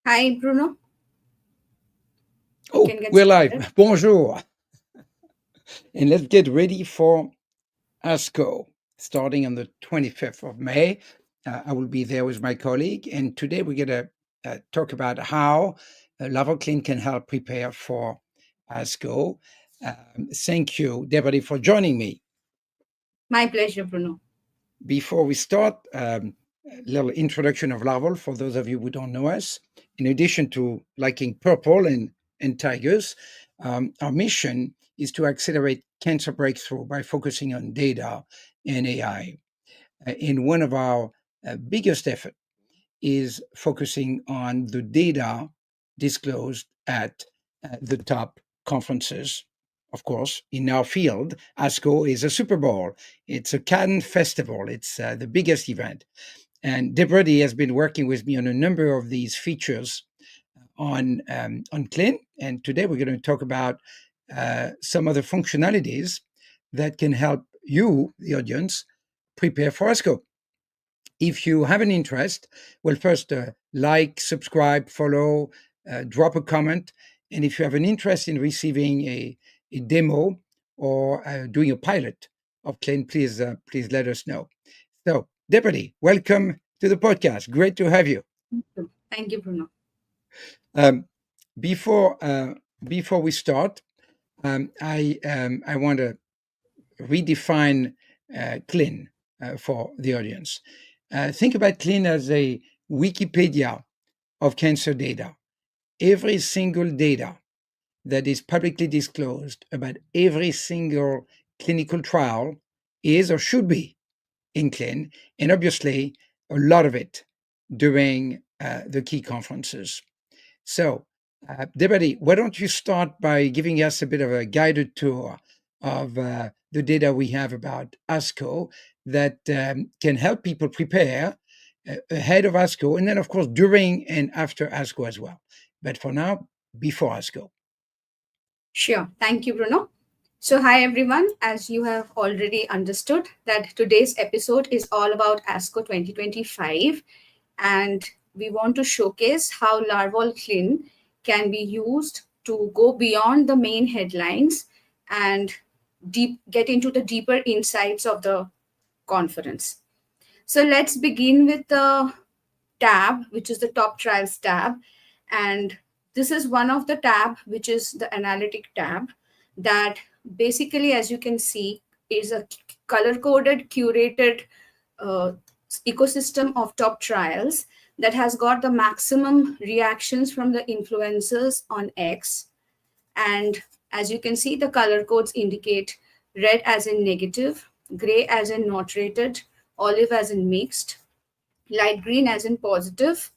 Hi, Bruno. We Oh, can get we're started. live. Bonjour. And let's get ready for ASCO, starting on the 25th of May. I will be there with my colleague. And today we're going to talk about how LARVOL CLIN can help prepare for ASCO. Thank you, Deputy, for joining me. My pleasure, Bruno. Before we start, a little introduction of LARVOL for those of you who don't know us. In addition to liking purple and tigers, our mission is to accelerate cancer breakthrough by focusing on data and AI. And one of our biggest efforts is focusing on the data disclosed at the top conferences. Of course, in our field, ASCO is a Super Bowl. It's a Cannes festival. It's the biggest event. And Debrody has been working with me on a number of these features on CLIN. And today we're going to talk about some other functionalities that can help you, the audience, prepare for ASCO. If you have an interest, well, first like, subscribe, follow, drop a comment. And if you have an interest in receiving a demo or doing a pilot of CLIN, please let us know. So, Deputy, welcome to the podcast. Great to have you. Thank you, Bruno. Um, before we start, I want to redefine CLIN for the audience. Think about CLIN as a Wikipedia of cancer data. Every single data that is publicly disclosed about every single clinical trial is or should be in CLIN, and obviously a lot of it during the key conferences. So, Debati, why don't you start by giving us a bit of a guided tour of the data we have about ASCO that can help people prepare ahead of ASCO, and then, of course, during and after ASCO as well. But for now, before ASCO. Sure. Thank you, Bruno. So, hi everyone. As you have already understood, that today's episode is all about ASCO 2025, and we want to showcase how Larval CLIN can be used to go beyond the main headlines and get into the deeper insights of the conference. So, let's begin with the tab, which is the top trials tab. And this is one of the tab, which is the analytic tab that basically, as you can see, is a color coded, curated uh, ecosystem of top trials that has got the maximum reactions from the influencers on X. And as you can see, the color codes indicate red as in negative, gray as in not rated, olive as in mixed, light green as in positive,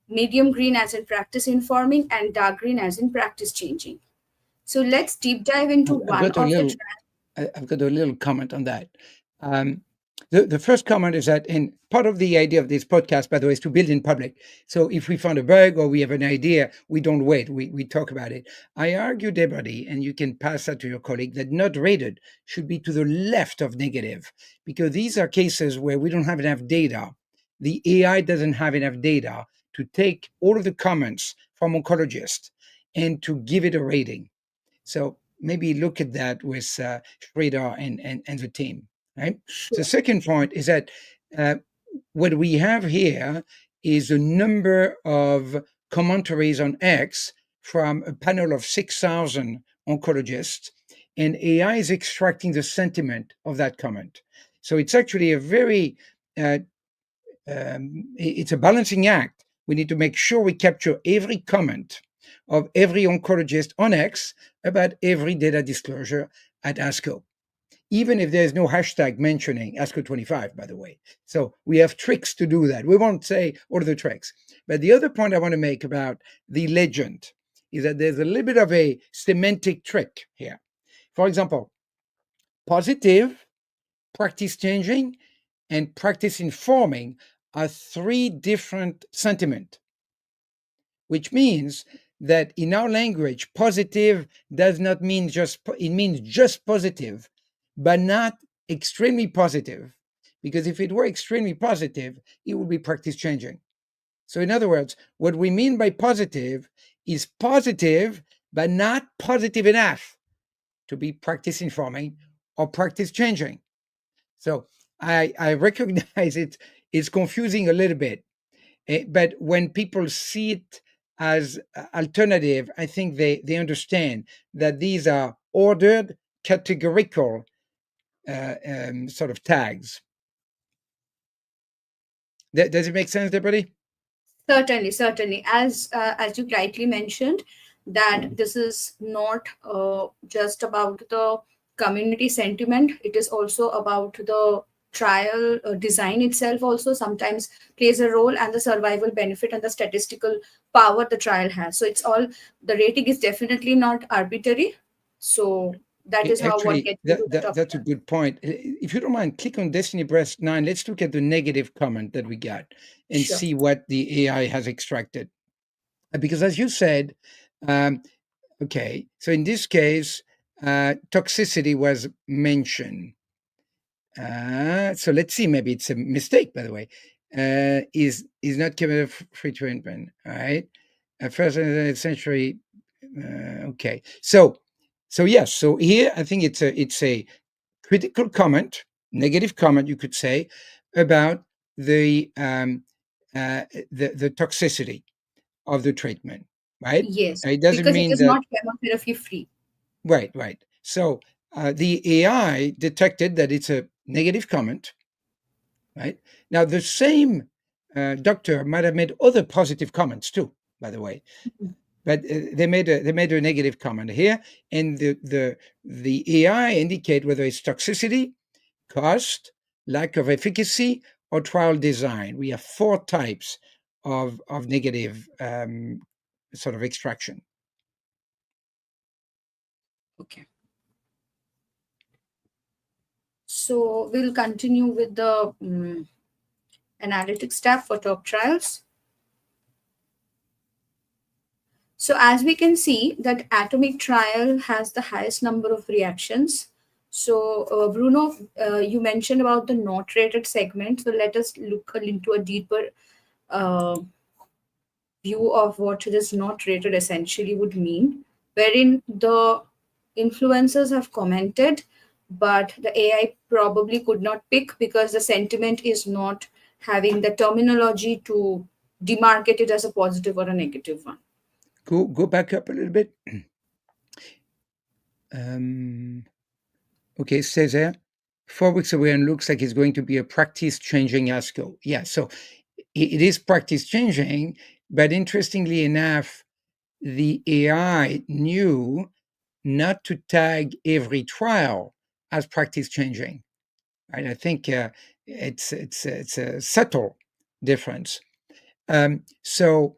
medium green as in practice informing, and dark green as in practice changing. So let's deep dive into I've one got a of the little I've got a little comment on that. Um, the first comment is that, and part of the idea of this podcast, by the way, is to build in public. So if we find a bug or we have an idea, we don't wait, we talk about it. I argue, Debody, and you can pass that to your colleague, that not rated should be to the left of negative, because these are cases where we don't have enough data. The AI doesn't have enough data to take all of the comments from oncologists and to give it a rating. So maybe look at that with Sridhar and the team. Right. The sure. second point is that uh, what we have here is a number of commentaries on X from a panel of 6,000 oncologists, and AI is extracting the sentiment of that comment. So it's actually a very uh, it's a balancing act. We need to make sure we capture every comment of every oncologist on X about every data disclosure at ASCO, even if there's no hashtag mentioning ASCO 25, by the way. So we have tricks to do that. We won't say all of the tricks. But the other point I want to make about the legend is that there's a little bit of a semantic trick here. For example, positive, practice changing, and practice informing are three different sentiment, which means that in our language, positive does not mean it means just positive, but not extremely positive. Because if it were extremely positive, it would be practice changing. So, in other words, what we mean by positive is positive, but not positive enough to be practice informing or practice changing. So, I recognize it's confusing a little bit. But when people see it as alternative, I think they understand that these are ordered, categorical sort of tags. Does it make sense, everybody? Certainly, certainly. As you rightly mentioned, that this is not just about the community sentiment. It is also about the trial design itself. Also, sometimes plays a role, and the survival benefit and the statistical power the trial has. So it's all, the rating is definitely not arbitrary. So that is how what Actually, gets into the top that's a trial. good point. If you don't mind, click on Destiny Breast 9. Let's look at the negative comment that we got and Sure. see what the AI has extracted. Because as you said, um, okay, so in this case, toxicity was mentioned. So let's see, maybe it's a mistake, by the way. Is not given free treatment, all right? First century, okay. So yes, so here I think it's a critical comment, negative comment, you could say, about the the toxicity of the treatment, right? Yes, It doesn't because it mean is that, not chemotherapy free. right, right. So the AI detected that it's a negative comment, right? Now the same doctor might have made other positive comments too, by the way, Mhm. but they made a negative comment here, and the AI indicate whether it's toxicity, cost, lack of efficacy, or trial design. We have four types of negative sort of extraction. Okay. So we'll continue with the analytics tab for top trials. So as we can see that atomic trial has the highest number of reactions. So Bruno, you mentioned about the not rated segment. So let us look into a deeper uh, view of what this not rated essentially would mean, wherein the influencers have commented, but the AI probably could not pick because the sentiment is not having the terminology to demarcate it as a positive or a negative one. Go back up a little bit. Um, okay, it says there 4 weeks away and looks like it's going to be a practice changing ASCO. Yeah, so it is practice changing, but interestingly enough, the AI knew not to tag every trial as practice changing. Right? I think it's a subtle difference. So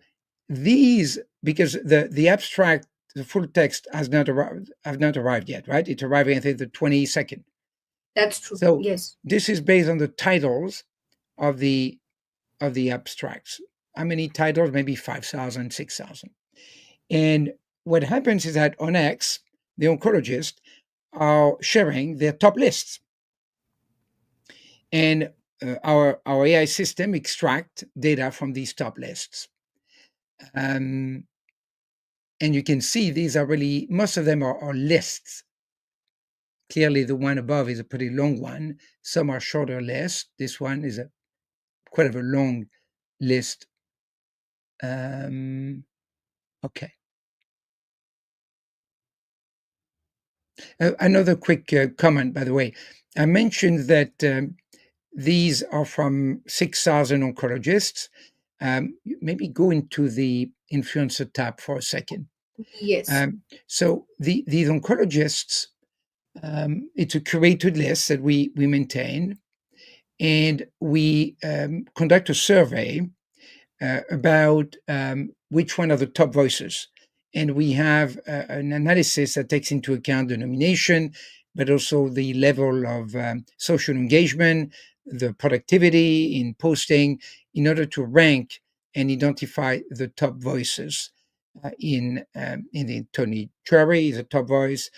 these, because the abstract, the full text has not arrived, have not arrived yet, right? It's arriving I think the 22nd. That's true. So Yes. this is based on the titles of the abstracts. How many titles? Maybe 5,000, 6,000. And what happens is that on X, the oncologists are sharing their top lists, and our AI system extract data from these top lists. Um, and you can see these are really, most of them are lists. Clearly, the one above is a pretty long one. Some are shorter lists. This one is a quite of a long list. Um, okay. Another quick comment, by the way. I mentioned that these are from 6,000 oncologists. Maybe go into the influencer tab for a second. Yes. So these oncologists, it's a curated list that we maintain, and we conduct a survey about which one are the top voices. And we have an analysis that takes into account the nomination, but also the level of social engagement, the productivity in posting, in order to rank and identify the top voices. In the Tony Cherry is a top voice,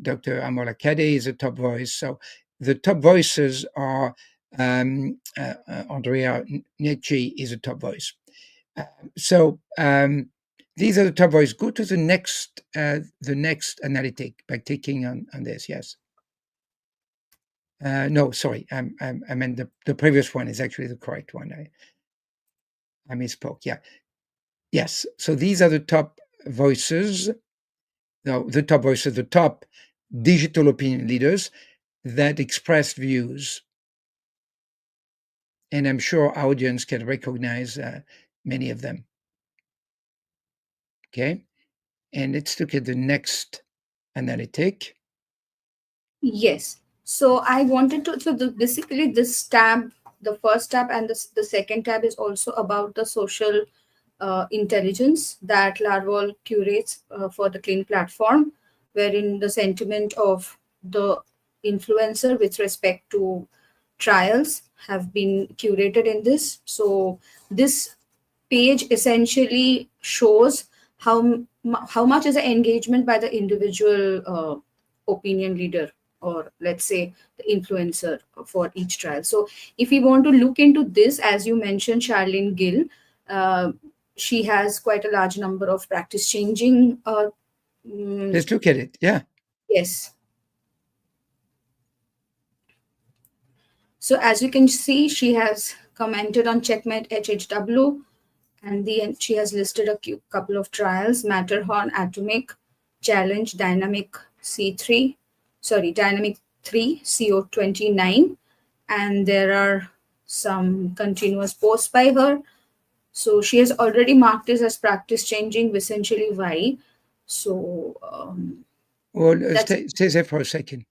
Dr. Amola Kade is a top voice. So the top voices are Andrea Necci is a top voice. So these are the top voices. Go to the next analytic by clicking on this. Yes. No, sorry. I meant the previous one is actually the correct one. I misspoke. Yeah. Yes. So these are the top voices. No, the top voices, the top digital opinion leaders that express views. And I'm sure our audience can recognize many of them. Okay. And let's look at the next analytic. Yes. So I wanted to, basically this tab, the first tab and the second tab is also about the social intelligence that LARVOL curates for the CLIN platform, wherein the sentiment of the influencer with respect to trials have been curated in this. So this page essentially shows how much is the engagement by the individual opinion leader, or let's say the influencer for each trial. So if we want to look into this, as you mentioned, Charlene Gill, uh, she has quite a large number of practice changing Let's look at it. Yeah. yes. So as you can see, she has commented on checkmate HHW, and she has listed a couple of trials: Matterhorn, Atomic, Challenge, Dynamic C3, sorry, Dynamic 3, CO29, and there are some continuous posts by her. So she has already marked this as practice changing, essentially why. So Well, that's stay there for a second.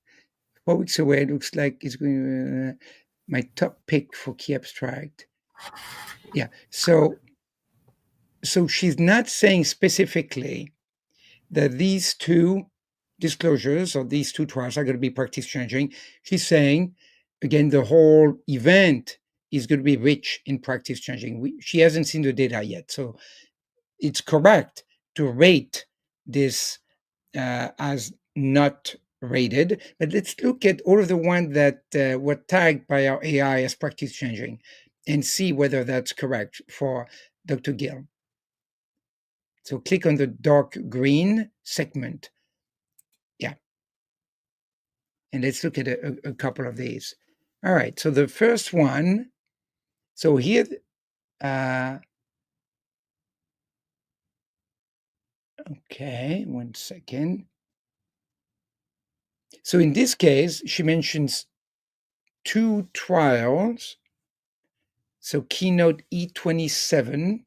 4 weeks away, it looks like it's going my top pick for key abstract. Yeah. So she's not saying specifically that these two disclosures or these two trials are going to be practice changing. She's saying, again, the whole event is going to be rich in practice changing. She hasn't seen the data yet. So it's correct to rate this as not rated. But let's look at all of the ones that were tagged by our AI as practice changing and see whether that's correct for Dr. Gill. So click on the dark green segment. Yeah. And let's look at a couple of these. All right. So the first one, so here, okay, 1 second. So in this case, she mentions two trials. So Keynote E27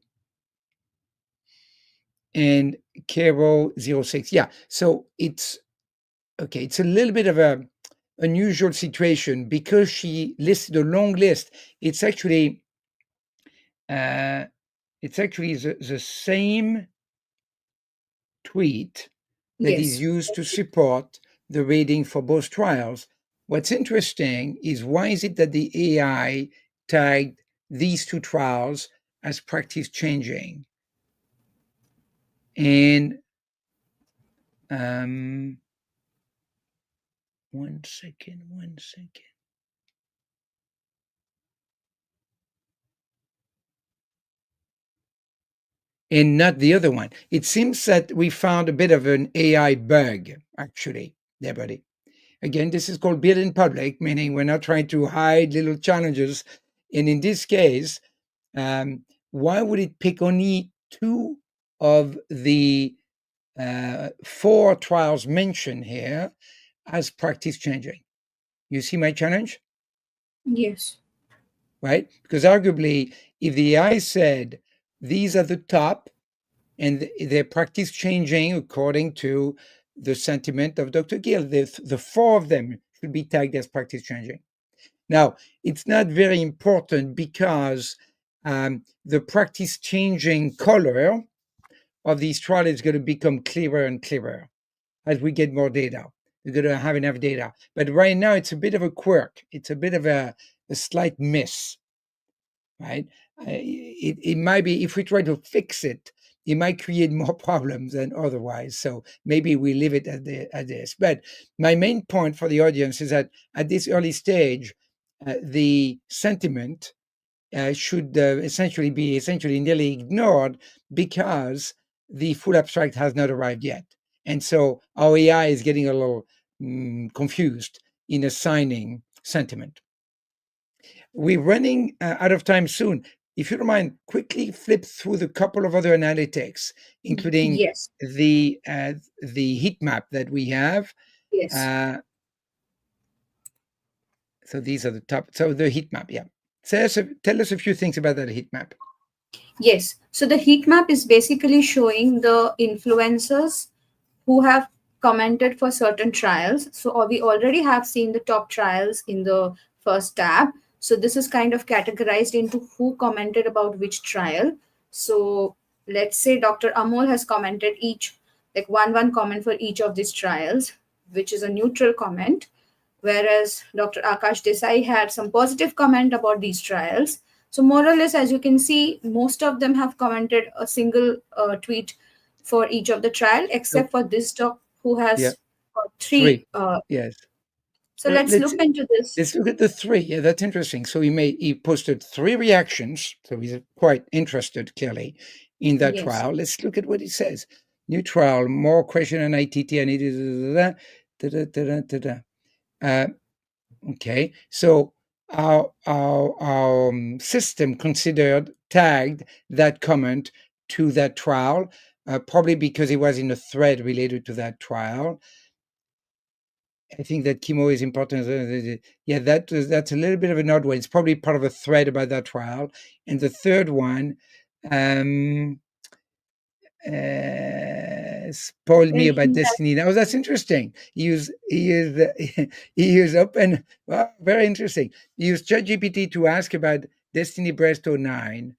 and Caro 06. Yeah. So it's okay. It's a little bit of a unusual situation because she listed a long list. It's actually the same tweet that is yes. used to support the rating for both trials. What's interesting is why is it that the AI tagged these two trials as practice changing? And 1 second, 1 second. And not the other one. It seems that we found a bit of an AI bug, actually, there, buddy. Again, this is called build in public, meaning we're not trying to hide little challenges. And in this case, why would it pick only two of the 4 trials mentioned here as practice changing? You see my challenge? Yes. Right? Because arguably, if the AI said these are the top and they're practice changing according to the sentiment of Dr. Gill, the 4 of them should be tagged as practice changing. Now, it's not very important because the practice changing color of these trials is going to become clearer and clearer as we get more data. We're going to have enough data. But right now, it's a bit of a quirk. It's a bit of a slight miss, right? It might be, if we try to fix it, it might create more problems than otherwise. So maybe we leave it at this. But my main point for the audience is that at this early stage, the sentiment should essentially be nearly ignored because the full abstract has not arrived yet. And so our AI is getting a little confused in assigning sentiment. We're running out of time soon. If you don't mind, quickly flip through the couple of other analytics, including Yes. the heat map that we have. Yes. Uh, so these are the top. So the heat map, yeah. Tell us a few things about that heat map. Yes. So the heat map is basically showing the influencers who have commented for certain trials. So we already have seen the top trials in the first tab. So this is kind of categorized into who commented about which trial. So let's say Dr. Amol has commented each, like one comment for each of these trials, which is a neutral comment, whereas Dr. Akash Desai had some positive comment about these trials. So more or less, as you can see, most of them have commented a single tweet for each of the trial, So except for this doc who yeah, has three. three. Yes. So let's Let's look into this. look at the three. Yeah, that's interesting. So he posted three reactions. So he's quite interested, clearly, in that Yes, trial. Let's look at what he says. New trial, more question on ITT. I need okay. So our system considered tagged that comment to that trial, probably because it was in a thread related to that trial. I think that chemo is important. Yeah, that's a little bit of an odd one. It's probably part of a thread about that trial. And the third one, um, spoiled me about in that, destiny. Now that's interesting. He used open. Well, very interesting. He used ChatGPT to ask about Destiny Breast 09,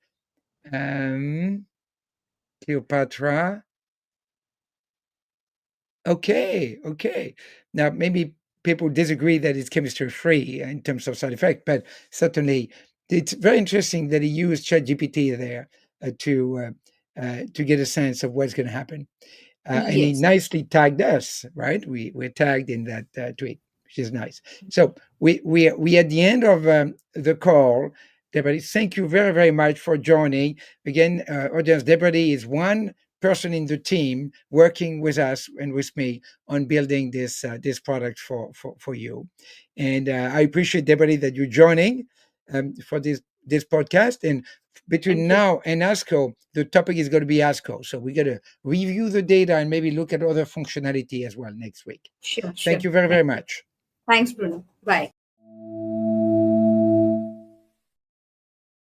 Cleopatra. Okay, okay. Now, maybe people disagree that it's chemistry free in terms of side effect, but certainly it's very interesting that he used ChatGPT there to get a sense of what's going to happen. And he yes, nicely tagged us, right? We're tagged in that tweet, which is nice. So we at the end of the call. Deborah, thank you very very much for joining. Again, audience, Deborah is one person in the team working with us and with me on building this product for you. And I appreciate, Deborah, that you're joining for this podcast. And between thank you. now and ASCO, the topic is going to be ASCO. So we're going to review the data and maybe look at other functionality as well next week. Sure, Thank sure. you very, Thank very you. much. Thanks, Bruno. Bye.